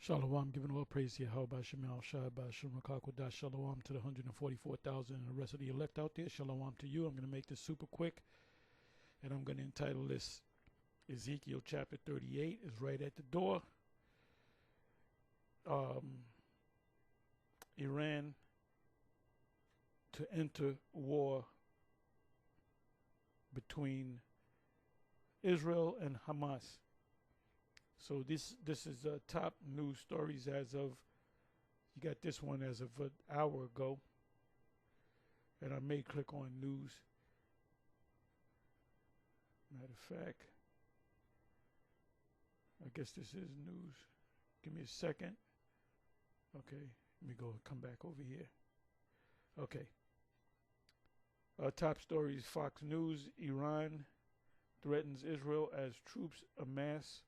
Shalom, giving all praise to Yahweh, Shemal, Shai, Shem, Rakakwadash, Shalom to the 144,000 and the rest of the elect out there. Shalom to you. I'm going to make this super quick, and I'm going to entitle this Ezekiel chapter 38 is right at the door. Iran to enter war between Israel and Hamas. So this is top news stories as of, you got this one as of an hour ago, and I may click on news. Matter of fact, I guess this is news. Give me a second. Okay, let me come back over here. Okay. Top stories, Fox News, Iran threatens Israel as troops amass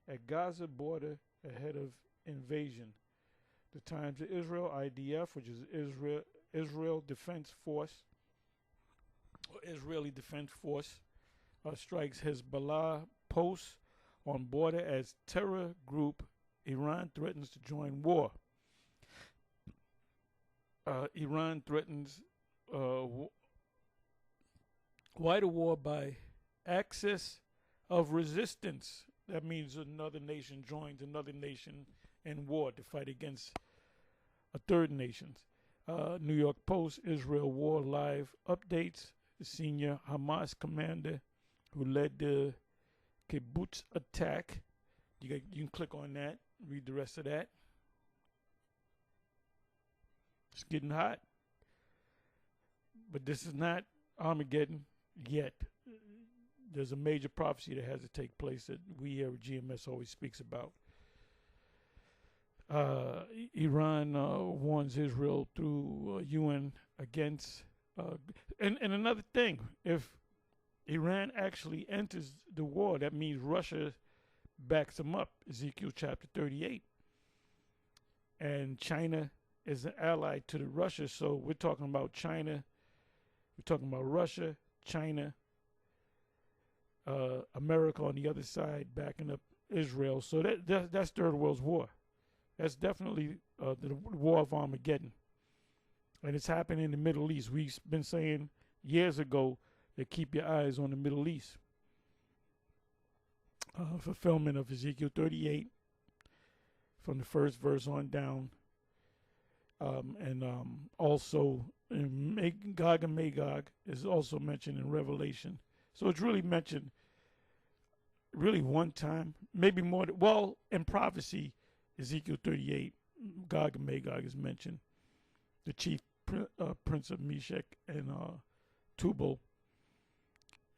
at Gaza border ahead of invasion. The Times of Israel, IDF, which is Israel Defense Force, or Israeli Defense Force, strikes Hezbollah posts on border as terror group. Iran threatens to join war. Iran threatens wider war by axis of resistance. That means another nation joins another nation in war to fight against a third nation. New York Post, Israel War Live updates. The senior Hamas commander who led the kibbutz attack. You can click on that, read the rest of that. It's getting hot. But this is not Armageddon yet. There's a major prophecy that has to take place that we here at GMS always speaks about. Iran warns Israel through UN against... and another thing, if Iran actually enters the war, that means Russia backs them up, Ezekiel chapter 38. And China is an ally to the Russia, so we're talking about China, we're talking about Russia, China, America on the other side backing up Israel. So that's Third World War. That's definitely the war of Armageddon. And it's happening in the Middle East. We've been saying years ago that keep your eyes on the Middle East. Fulfillment of Ezekiel 38 from the first verse on down. And also Gog and Magog is also mentioned in Revelation. So it's really mentioned really one time, maybe more. Well, in prophecy, Ezekiel 38, Gog and Magog is mentioned. The chief prince of Meshach and Tubal.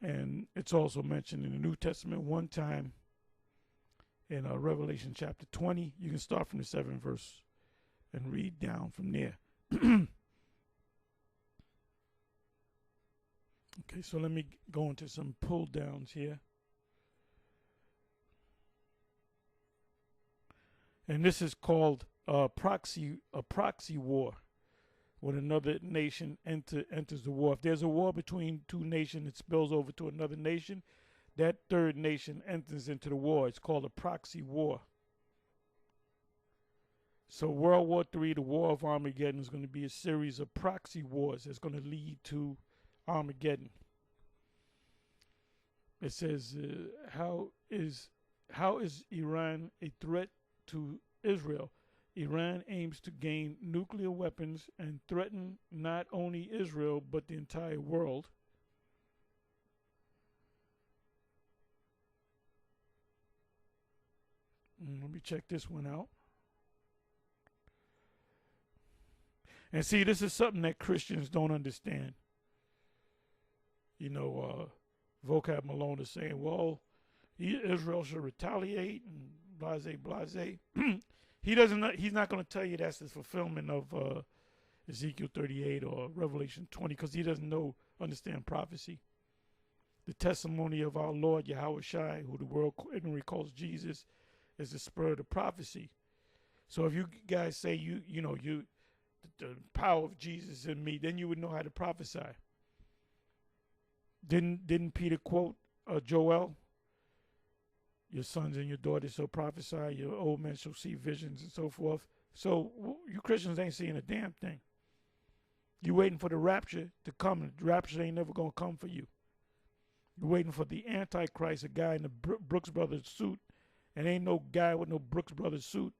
And it's also mentioned in the New Testament one time in Revelation chapter 20. You can start from the 7th verse and read down from there. Okay, so let me go into some pull downs here. And this is called a proxy war. When another nation enters the war. If there's a war between two nations, it spills over to another nation, that third nation enters into the war. It's called a proxy war. So World War III, the War of Armageddon, is going to be a series of proxy wars that's going to lead to Armageddon. It says, how is Iran a threat to Israel? Iran aims to gain nuclear weapons and threaten not only Israel but the entire world. Let me check this one out. And see, this is something that Christians don't understand. You know, Vocab Malone is saying, well, Israel should retaliate and blase, blase. He's not going to tell you that's the fulfillment of Ezekiel 38 or Revelation 20 because he doesn't understand prophecy. The testimony of our Lord Yahweh Shai, who the world ignorantly calls Jesus, is the spirit of prophecy. So if you guys say the power of Jesus in me, then you would know how to prophesy. Didn't Peter quote Joel? Your sons and your daughters shall prophesy. Your old men shall see visions and so forth. So you Christians ain't seeing a damn thing. You waiting for the rapture to come, and the rapture ain't never going to come for you. You're waiting for the Antichrist, a guy in the Brooks Brothers suit, and ain't no guy with no Brooks Brothers suit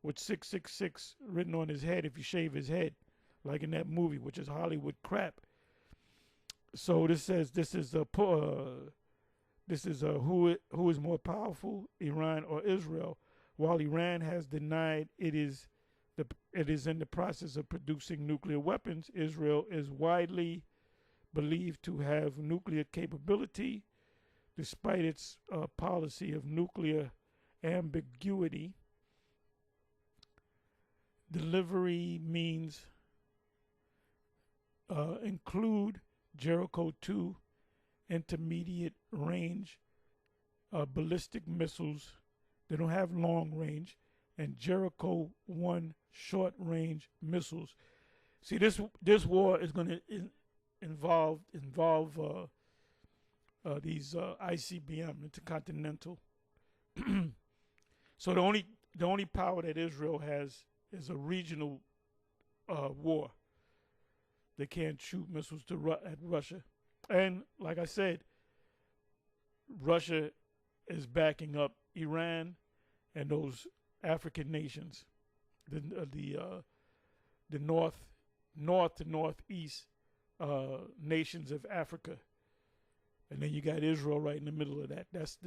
with 666 written on his head if you shave his head, like in that movie, which is Hollywood crap. So this says who is more powerful, Iran or Israel? While Iran has denied it is in the process of producing nuclear weapons, Israel is widely believed to have nuclear capability, despite its policy of nuclear ambiguity. Delivery means include Jericho 2 intermediate range ballistic missiles. They don't have long range, and Jericho 1 short range missiles. See, this war is going to involve these ICBM, intercontinental. So the only power that Israel has is a regional war. They can't shoot missiles at Russia. And like I said, Russia is backing up Iran and those African nations, the north to northeast nations of Africa, and then you got Israel right in the middle of that. That's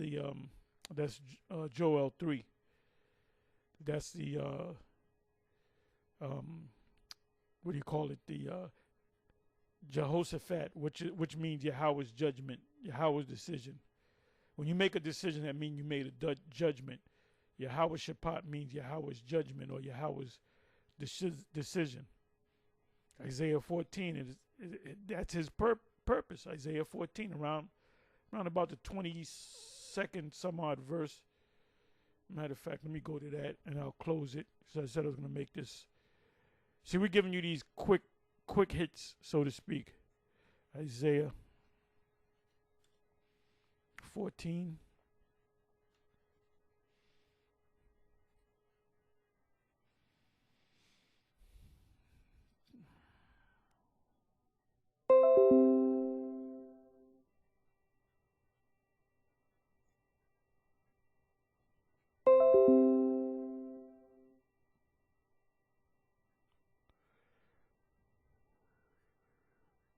Joel 3. That's the what do you call it? The Jehoshaphat, which means Yahweh's judgment, Yahweh's decision. When you make a decision, that means you made a judgment. Yahweh Shabbat means Yahweh's judgment or Yahweh's decision. Isaiah 14, that's his purpose. Isaiah 14, around about the 22nd some odd verse. Matter of fact, let me go to that and I'll close it. So I said I was going to make this. See, we're giving you these quick hits, so to speak. Isaiah 14.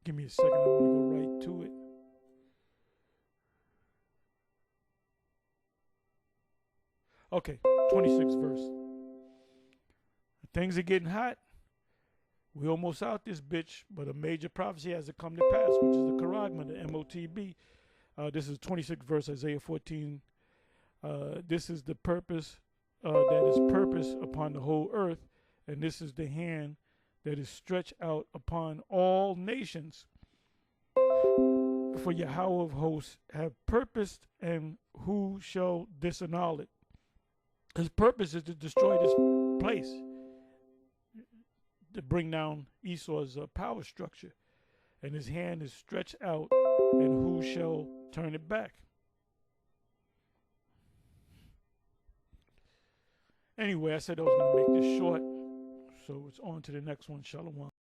Give me a second, I want to go right to it. Okay, 26th verse. Things are getting hot. We almost out this bitch, but a major prophecy has to come to pass, which is the charagma, the MOTB. This is 26th verse, Isaiah 14. This is the purpose that is purpose upon the whole earth, and this is the hand that is stretched out upon all nations. For Yahweh of hosts have purposed, and who shall disannul it? His purpose is to destroy this place, to bring down Esau's power structure. And his hand is stretched out, and who shall turn it back? Anyway, I said I was going to make this short, so it's on to the next one. Shalom.